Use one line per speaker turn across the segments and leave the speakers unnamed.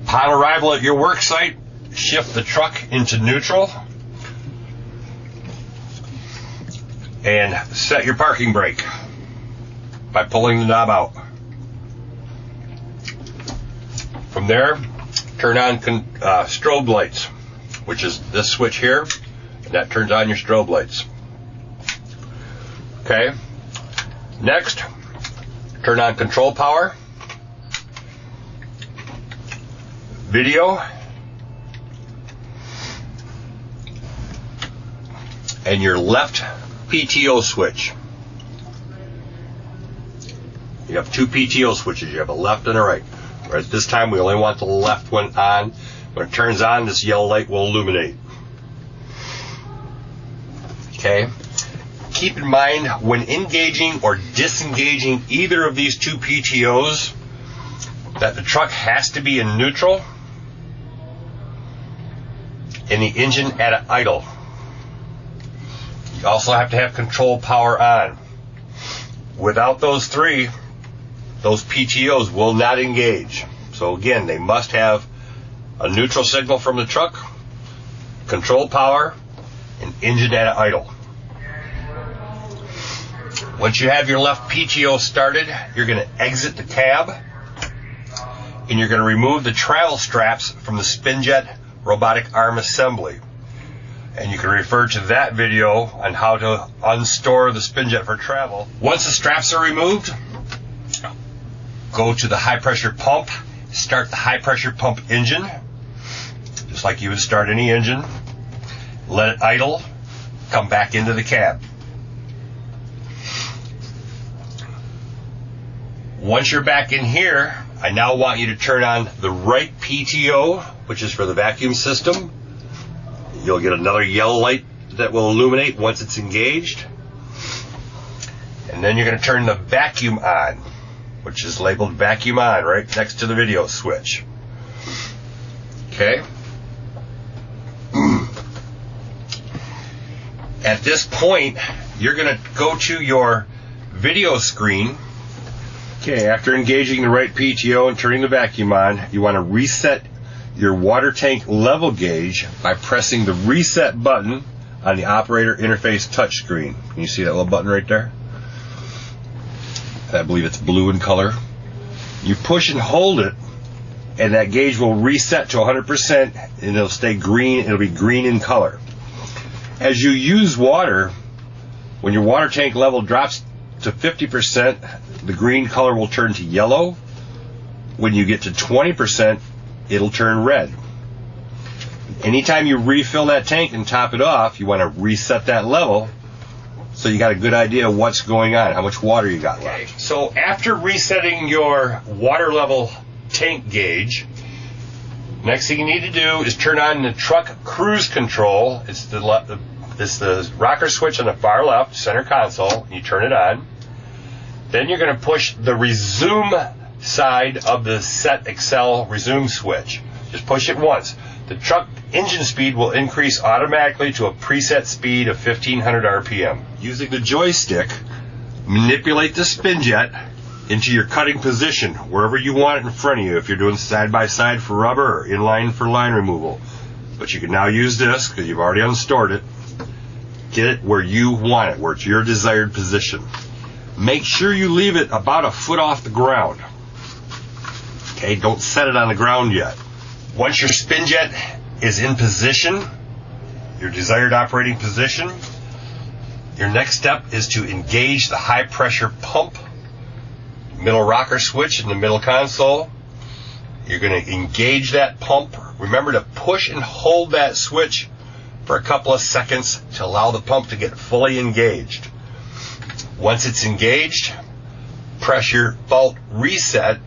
Upon arrival at your work site, shift the truck into neutral and set your parking brake by pulling the knob out. From there, turn on strobe lights, which is this switch here, and that turns on your strobe lights. Okay. Next, turn on control power, video, and your left PTO switch. You have two PTO switches. You have a left and a right. Right, this time we only want the left one on. When it turns on, this yellow light will illuminate. Okay. Keep in mind, when engaging or disengaging either of these two PTOs, that the truck has to be in neutral and the engine at an idle. You also have to have control power on. Without those three, those PTOs will not engage. So again, they must have a neutral signal from the truck, control power, and engine at an idle. Once you have your left PTO started, you're going to exit the cab and you're going to remove the travel straps from the SPINJET robotic arm assembly. And you can refer to that video on how to unstore the SPINJET for travel. Once the straps are removed, go to the high pressure pump, start the high pressure pump engine, just like you would start any engine. Let it idle, come back into the cab. Once you're back in here, I now want you to turn on the right PTO, which is for the vacuum system. You'll get another yellow light that will illuminate once it's engaged. And then you're going to turn the vacuum on, which is labeled vacuum on right next to the video switch. Okay. At this point, you're going to go to your video screen. Okay, after engaging the right PTO and turning the vacuum on, you want to reset your water tank level gauge by pressing the reset button on the operator interface touchscreen. Can you see that little button right there? I believe it's blue in color. You push and hold it, and that gauge will reset to 100%, and it'll stay green. It'll be green in color. As you use water, when your water tank level drops to 50%, the green color will turn to yellow. When you get to 20%, it'll turn red. Anytime you refill that tank and top it off, you want to reset that level so you got a good idea of what's going on, how much water you got left. So after resetting your water level tank gauge, next thing you need to do is turn on the truck cruise control. It's the rocker switch on the far left, center console. You turn it on. Then you're going to push the resume side of the set Excel resume switch. Just push it once. The truck engine speed will increase automatically to a preset speed of 1500 RPM. Using the joystick, manipulate the SPINJET into your cutting position, wherever you want it in front of you, if you're doing side by side for rubber or inline for line removal. But you can now use this, because you've already unstored it. Get it where you want it, where it's your desired position. Make sure you leave it about a foot off the ground. Okay, don't set it on the ground yet. Once your SPINJET is in position, your desired operating position, your next step is to engage the high pressure pump, middle rocker switch in the middle console. You're going to engage that pump. Remember to push and hold that switch for a couple of seconds to allow the pump to get fully engaged. Once it's engaged, press your fault reset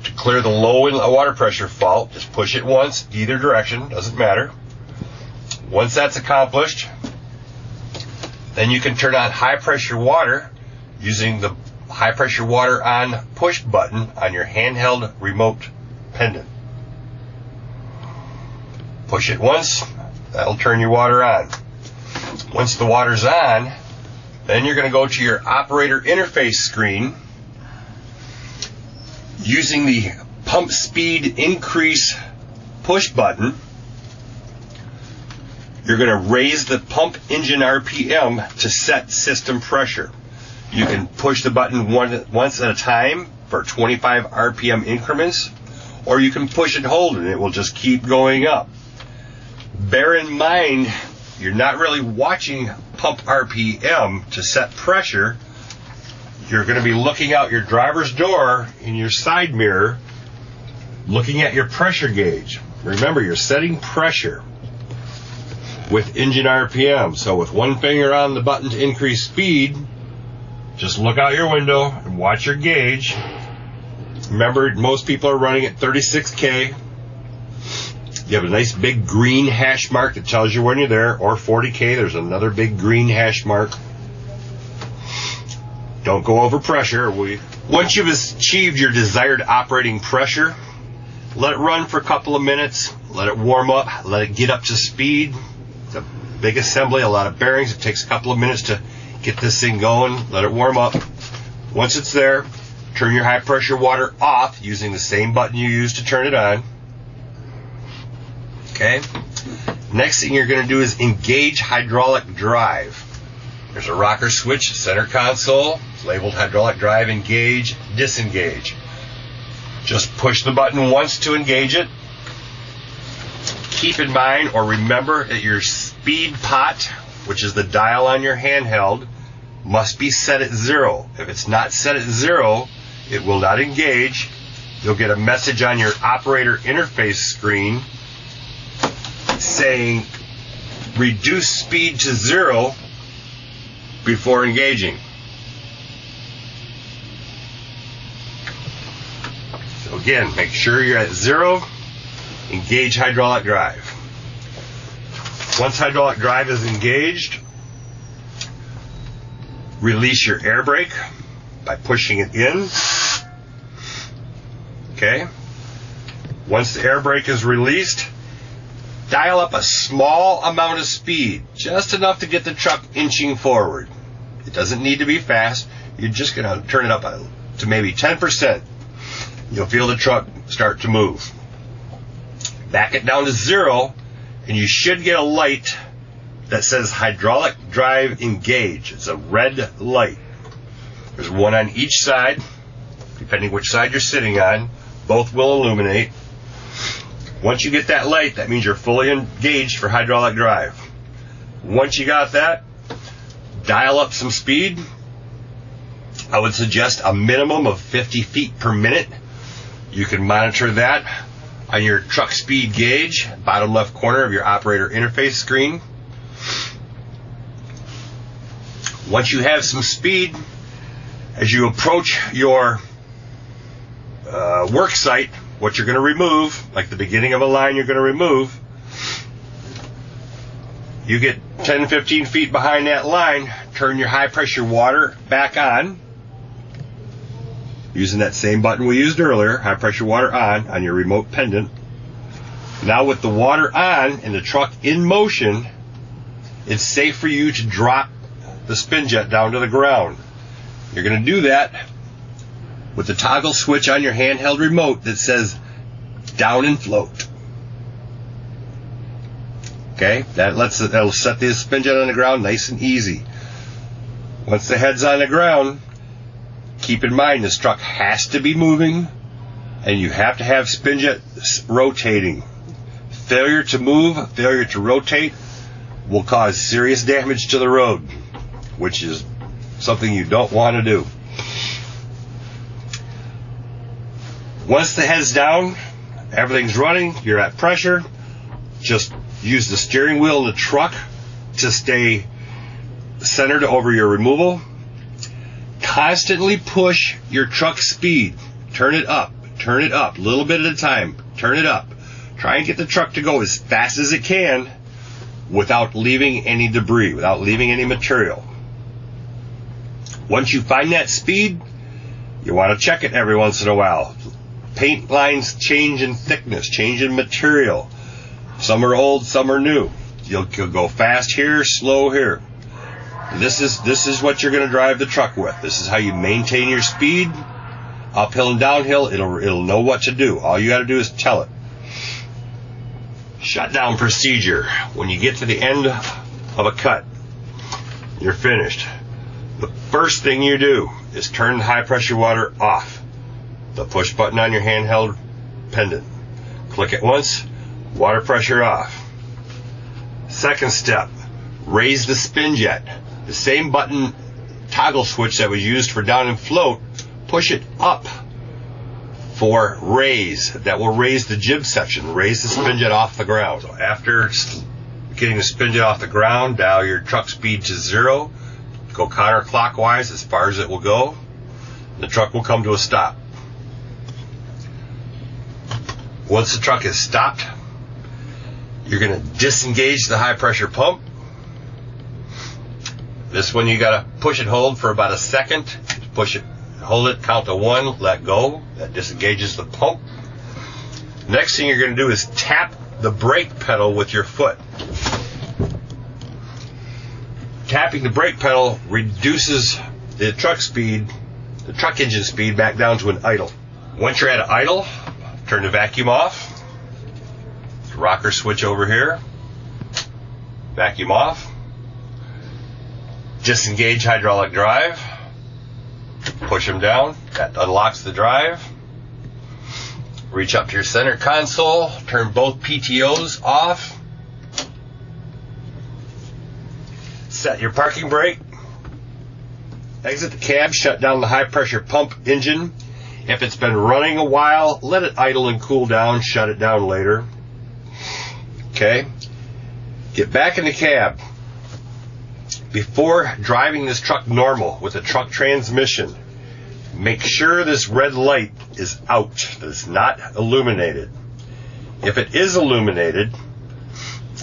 to clear the low water pressure fault. Just push it once, either direction, doesn't matter. Once that's accomplished, then you can turn on high pressure water using the high pressure water on push button on your handheld remote pendant. Push it once, that'll turn your water on. Once the water's on, then you're going to go to your operator interface screen. Using the pump speed increase push button, you're going to raise the pump engine RPM to set system pressure. You can push the button once at a time for 25 RPM increments, or you can push and hold and it will just keep going up. Bear in mind, you're not really watching pump RPM to set pressure. You're going to be looking out your driver's door in your side mirror, looking at your pressure gauge. Remember, you're setting pressure with engine RPM. So with one finger on the button to increase speed, just look out your window and watch your gauge. Remember, most people are running at 36K. You have a nice big green hash mark that tells you when you're there, or 40K, there's another big green hash mark. Don't go over pressure. Once you've achieved your desired operating pressure, let it run for a couple of minutes, let it warm up, let it get up to speed. It's a big assembly, a lot of bearings. It takes a couple of minutes to get this thing going. Let it warm up. Once it's there, turn your high pressure water off using the same button you used to turn it on. Okay. Next thing you're going to do is engage hydraulic drive. There's a rocker switch, center console. It's labeled hydraulic drive, engage, disengage. Just push the button once to engage it. Keep in mind or remember that your speed pot, which is the dial on your handheld, must be set at 0. If it's not set at 0, it will not engage. You'll get a message on your operator interface screen saying reduce speed to 0 before engaging. So again, make sure you're at 0, engage hydraulic drive. Once hydraulic drive is engaged, release your air brake by pushing it in. Okay. Once the air brake is released, dial up a small amount of speed, just enough to get the truck inching forward. It doesn't need to be fast. You're just going to turn it up to maybe 10%. You'll feel the truck start to move. Back it down to 0, and you should get a light that says hydraulic drive engage. It's a red light. There's one on each side, depending which side you're sitting on. Both will illuminate. Once you get that light, that means you're fully engaged for hydraulic drive. Once you got that, dial up some speed. I would suggest a minimum of 50 feet per minute. You can monitor that on your truck speed gauge, bottom left corner of your operator interface screen. Once you have some speed, as you approach your work site, what you're going to remove, like the beginning of a line you're going to remove, you get 10-15 feet behind that line, turn your high pressure water back on, using that same button we used earlier, high pressure water on your remote pendant. Now with the water on and the truck in motion, it's safe for you to drop the spin jet down to the ground. You're going to do that with the toggle switch on your handheld remote that says down and float. Okay, that'll set the spin jet on the ground nice and easy. Once the head's on the ground, keep in mind this truck has to be moving and you have to have spin jet rotating. Failure to move, failure to rotate will cause serious damage to the road, which is something you don't want to do. Once the head's down, everything's running, you're at pressure, just use the steering wheel in the truck to stay centered over your removal. Constantly push your truck speed. Turn it up, a little bit at a time. Turn it up. Try and get the truck to go as fast as it can without leaving any debris, without leaving any material. Once you find that speed, you want to check it every once in a while. Paint lines change in thickness, change in material. Some are old, some are new. You'll go fast here, slow here. This is what you're going to drive the truck with. This is how you maintain your speed Uphill and downhill, it'll know what to do. All you got to do is tell it. Shutdown procedure. When you get to the end of a cut, you're finished. The first thing you do is turn the high pressure water off. The push button on your handheld pendant. Click it once, water pressure off. Second step, raise the spin jet. The same button toggle switch that was used for down and float, push it up for raise. That will raise the jib section, raise the spin jet off the ground. So after getting the spin jet off the ground, dial your truck speed to 0, go counterclockwise as far as it will go. The truck will come to a stop. Once the truck is stopped, you're going to disengage the high pressure pump. This one you got to push and hold for about a second. Push it, hold it, count to 1, let go. That disengages the pump. Next thing you're going to do is tap the brake pedal with your foot. Tapping the brake pedal reduces the truck engine speed back down to an idle. Once you're at an idle, turn the vacuum off. Rocker switch over here. Vacuum off. Disengage hydraulic drive. Push them down. That unlocks the drive. Reach up to your center console. Turn both PTOs off. Set your parking brake. Exit the cab. Shut down the high pressure pump engine. If it's been running a while, let it idle and cool down. Shut it down later. Okay. Get back in the cab. Before driving this truck normal with a truck transmission, make sure this red light is out, that it's not illuminated. If it is illuminated,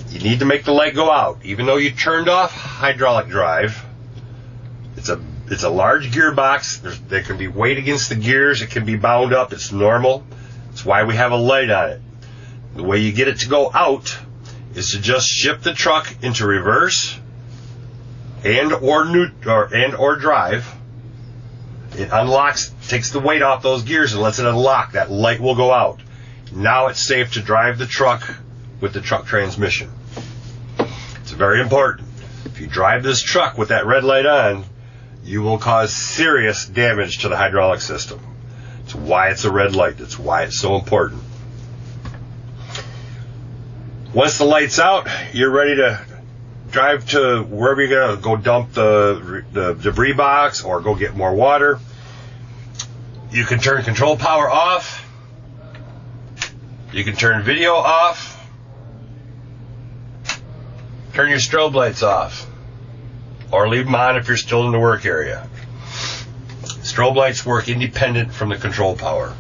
you need to make the light go out. Even though you turned off hydraulic drive, it's a large gearbox. There can be weight against the gears. It can be bound up. It's normal. That's why we have a light on it. The way you get it to go out is to just shift the truck into reverse and or drive. It unlocks, takes the weight off those gears and lets it unlock. That light will go out. Now it's safe to drive the truck with the truck transmission. It's very important. If you drive this truck with that red light on, you will cause serious damage to the hydraulic system. It's why it's a red light. That's why it's so important. Once the light's out, you're ready to drive to wherever you're going to go dump the debris box or go get more water. You can turn control power off. You can turn video off. Turn your strobe lights off. Or leave them on if you're still in the work area. Strobe lights work independent from the control power.